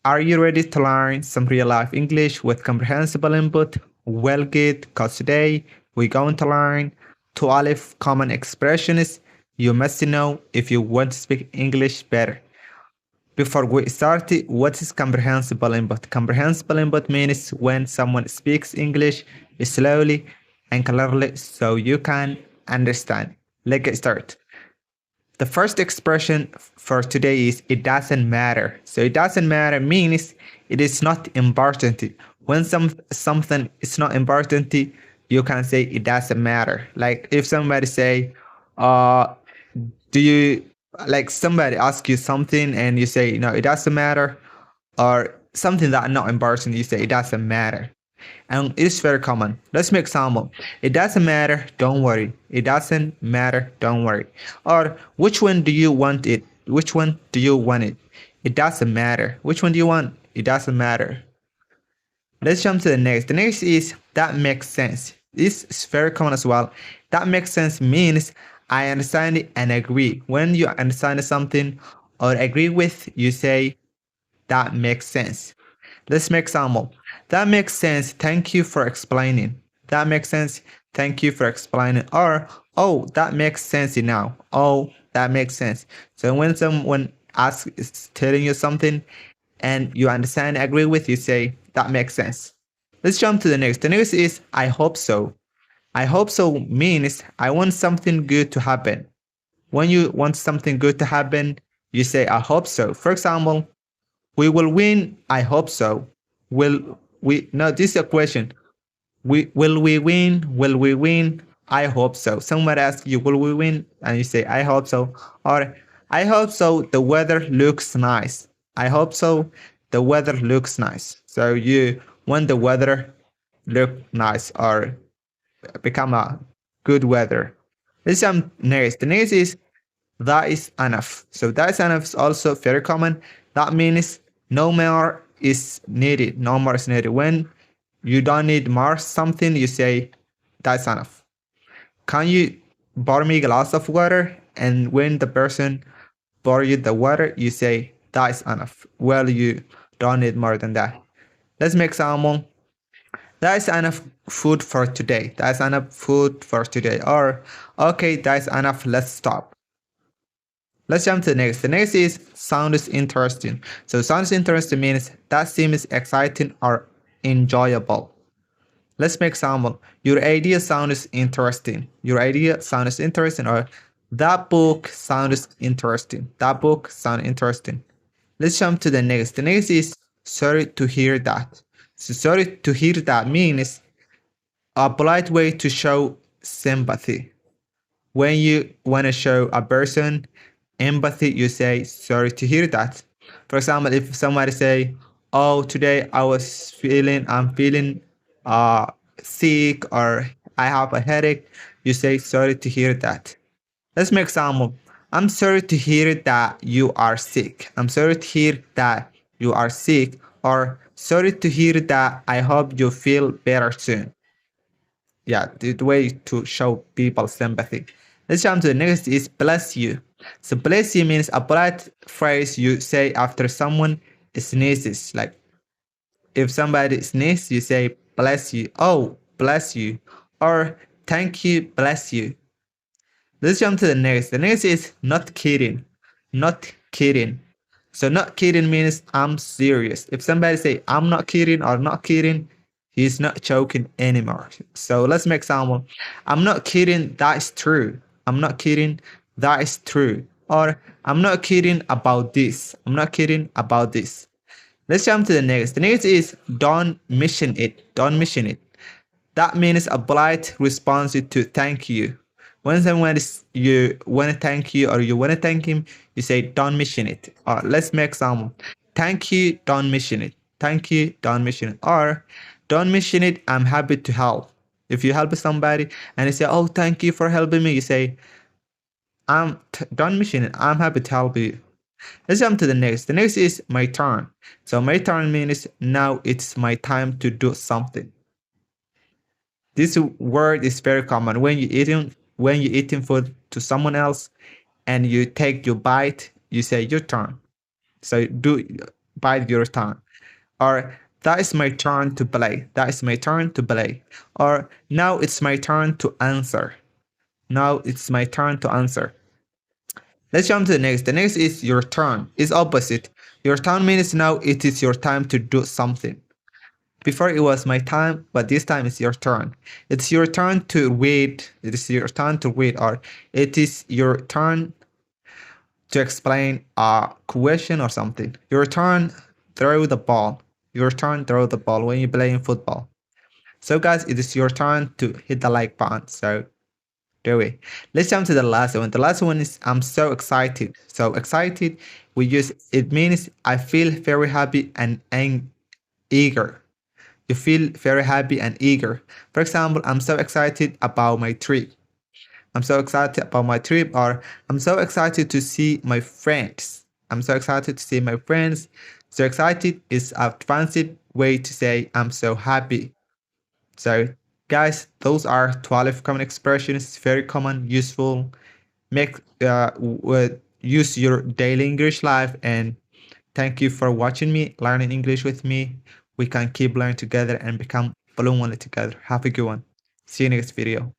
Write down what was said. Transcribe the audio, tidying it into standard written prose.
Are you ready to learn some real life English with comprehensible input? Well, good, because today we're going to learn 12 common expressions you must know if you want to speak English better. Before we start, what is comprehensible input? Comprehensible input means when someone speaks English slowly and clearly so you can understand. Let's get started. The first expression for today is it doesn't matter. So it doesn't matter means it is not important. When something is not important, you can say it doesn't matter. Like if somebody say, uh, do you like somebody ask you something and you say no, it doesn't matter, or something that not important, you say it doesn't matter. And it's very common. Let's make example. It doesn't matter, don't worry. It doesn't matter, don't worry. Or which one do you want it? Which one do you want it? It doesn't matter. Which one do you want? It doesn't matter. Let's jump to the next. The next is that makes sense. This is very common as well. That makes sense means I understand it and agree. When you understand something or agree with, you say that makes sense. Let's make example. That makes sense. Thank you for explaining. That makes sense. Thank you for explaining. Or, oh, that makes sense now. Oh, that makes sense. So when someone asks, is telling you something and you understand, agree with, you say, that makes sense. Let's jump to the next. The next is, I hope so. I hope so means I want something good to happen. When you want something good to happen, you say, I hope so. For example, we will win. I hope so. Will we? No, this is a question. Will we win? Will we win? I hope so. Someone asks you, will we win? And you say, I hope so. Or I hope so. The weather looks nice. I hope so. The weather looks nice. So you want the weather look nice or become a good weather. Let's jump next. The next is that is enough. So that is enough is also very common. That means no more is needed. No more is needed. When you don't need more something, you say that's enough. Can you pour me a glass of water? And when the person pour you the water, you say that's enough. Well, you don't need more than that. Let's make example. That's enough food for today. That's enough food for today. Or okay, that's enough. Let's stop. Let's jump to the next. The next is sounds interesting. So sounds interesting means that seems exciting or enjoyable. Let's make example. Your idea sounds interesting. Your idea sounds interesting, or that book sounds interesting. That book sounds interesting. Let's jump to the next. The next is sorry to hear that. So sorry to hear that means a polite way to show sympathy. When you want to show a person empathy, you say sorry to hear that. For example, if somebody say, oh, today I'm feeling sick, or I have a headache, you say sorry to hear that. Let's make example. I'm sorry to hear that you are sick. I'm sorry to hear that you are sick. Or sorry to hear that I hope you feel better soon. Yeah, the way to show people sympathy. Let's jump to the next is bless you. So bless you means a polite phrase you say after someone sneezes. Like if somebody sneezes, you say bless you. Oh, bless you. Or thank you, bless you. Let's jump to the next. The next is not kidding. Not kidding. So not kidding means I'm serious. If somebody say I'm not kidding or not kidding, he's not joking anymore. So let's make example. I'm not kidding, that is true. I'm not kidding, that is true. Or I'm not kidding about this. I'm not kidding about this. Let's jump to the next. The next is don't mention it. Don't mention it. That means a polite response to thank you. When someone you want to thank you or you want to thank him, you say don't mention it. Or let's make example. Thank you, don't mention it. Thank you, don't mention it. Or don't mention it, I'm happy to help. If you help somebody and they say, oh, thank you for helping me, you say, don't mention it, I'm happy to help you. Let's jump to the next. The next is my turn. So my turn means now it's my time to do something. This word is very common when you're eating food to someone else and you take your bite, you say your turn. So bide your time. Or that is my turn to play. That is my turn to play. Or now it's my turn to answer. Now it's my turn to answer. Let's jump to the next. The next is your turn. It's opposite. Your turn means now it is your time to do something. Before it was my time, but this time it's your turn. It's your turn to read. It is your turn to read, or it is your turn to explain a question or something. Your turn, throw the ball. Your turn, throw the ball when you're playing football. So, guys, it is your turn to hit the like button. So, do it. Let's jump to the last one. The last one is I'm so excited. So excited, we use it means I feel very happy and eager. You feel very happy and eager. For example, I'm so excited about my trip. I'm so excited about my trip, or I'm so excited to see my friends. I'm so excited to see my friends. So excited is a fancy way to say I'm so happy. So, guys, those are 12 common expressions, very common, useful. Make use your daily English life, and thank you for watching me, learning English with me. We can keep learning together and become fluent together. Have a good one. See you next video.